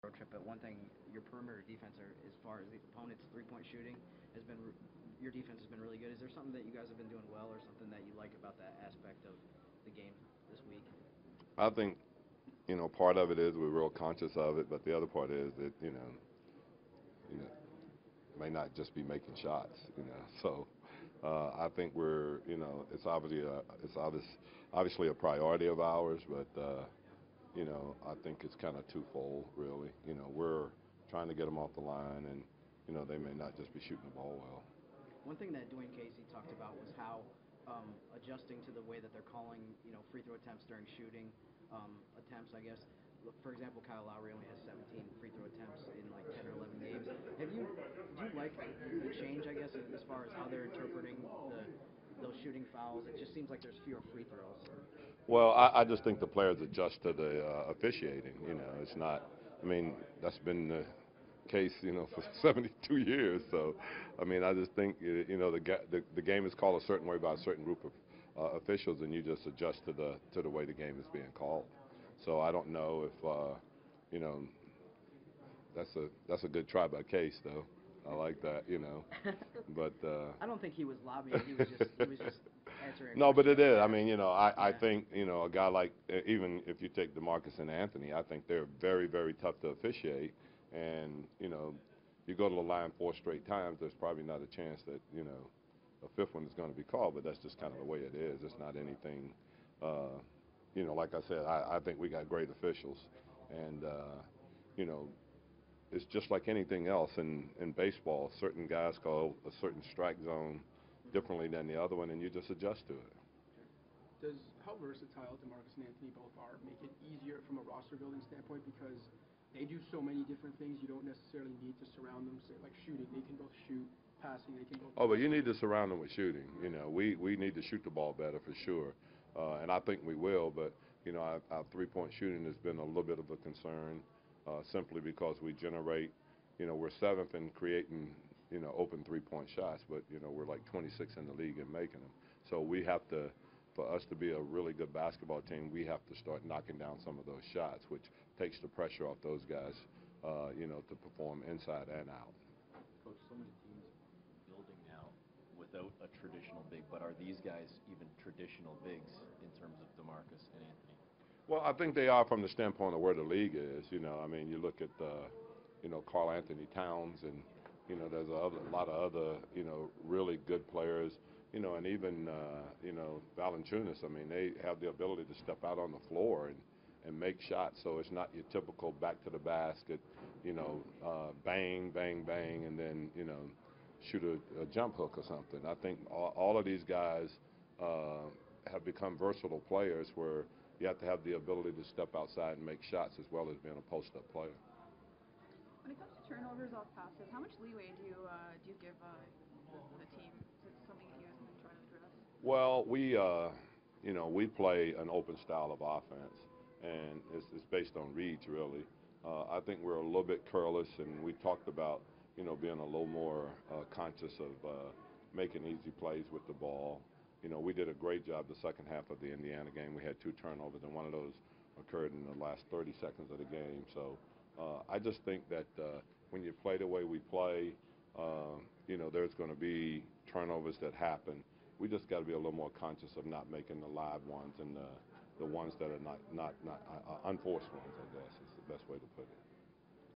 road trip, but one thing, your perimeter defense, as far as the opponent's three-point shooting, has been your defense has been really good. Is there something that you guys have been doing well, or something that you like about that aspect of the game this week? I think, part of it is we're real conscious of it, but the other part is that, you know, may not just be making shots, So I think it's obviously a priority of ours, but I think it's kind of twofold, really. We're trying to get them off the line, and they may not just be shooting the ball well. One thing that Dwayne Casey talked about was how adjusting to the way that they're calling, free throw attempts during shooting attempts, I guess. For example, Kyle Lowry only has 17 free throw attempts in like 10 or 11 games. Do you like the change, I guess, as far as how they're interpreting those shooting fouls? It just seems like there's fewer free throws. Well, I just think the players adjust to the officiating. It's not. I mean, that's been the case, for 72 years. So, I mean, I just think, the game is called a certain way by a certain group of officials, and you just adjust to the way the game is being called. So I don't know if, that's a good try by Case, though. I like that, But I don't think he was lobbying. He was just answering. No, but it is. I mean, I think, a guy like, even if you take DeMarcus and Anthony, I think they're very, very tough to officiate. And, you go to the line 4 straight times, there's probably not a chance that, a fifth one is going to be called, but that's just kind of the way it is. It's not anything, like I said, I think we got great officials. And, it's just like anything else in baseball. Certain guys call a certain strike zone differently than the other one, and you just adjust to it. Does how versatile DeMarcus and Anthony both are make it easier from a roster building standpoint, because they do so many different things? You don't necessarily need to surround them. Say, like shooting, they can both shoot. Passing, they can both. Oh, but you need to surround them with shooting. We need to shoot the ball better for sure, and I think we will. But our three-point shooting has been a little bit of a concern, simply because we generate. We're 7th in creating open three-point shots, but we're like 26th in the league in making them. So we have to. For us to be a really good basketball team, we have to start knocking down some of those shots, which takes the pressure off those guys, to perform inside and out. Coach, so many teams building now without a traditional big, but are these guys even traditional bigs in terms of DeMarcus and Anthony? Well, I think they are from the standpoint of where the league is. I mean, you look at, Karl Anthony Towns, and, there's a lot of other, really good players. And even, Valanciunas, I mean, they have the ability to step out on the floor and make shots. So it's not your typical back to the basket, bang, bang, bang, and then, shoot a jump hook or something. I think all of these guys have become versatile players where you have to have the ability to step outside and make shots as well as being a post-up player. When it comes to turnovers off passes, how much leeway do you give the team? Is it something that you guys have been trying to address? Well, we play an open style of offense, and it's based on reads, really. I think we're a little bit careless, and we talked about, being a little more conscious of making easy plays with the ball. We did a great job the second half of the Indiana game. We had 2 turnovers, and one of those occurred in the last 30 seconds of the game. So I just think that when you play the way we play, there's going to be turnovers that happen. We just got to be a little more conscious of not making the live ones and the ones that are not unforced ones, I guess is the best way to put it.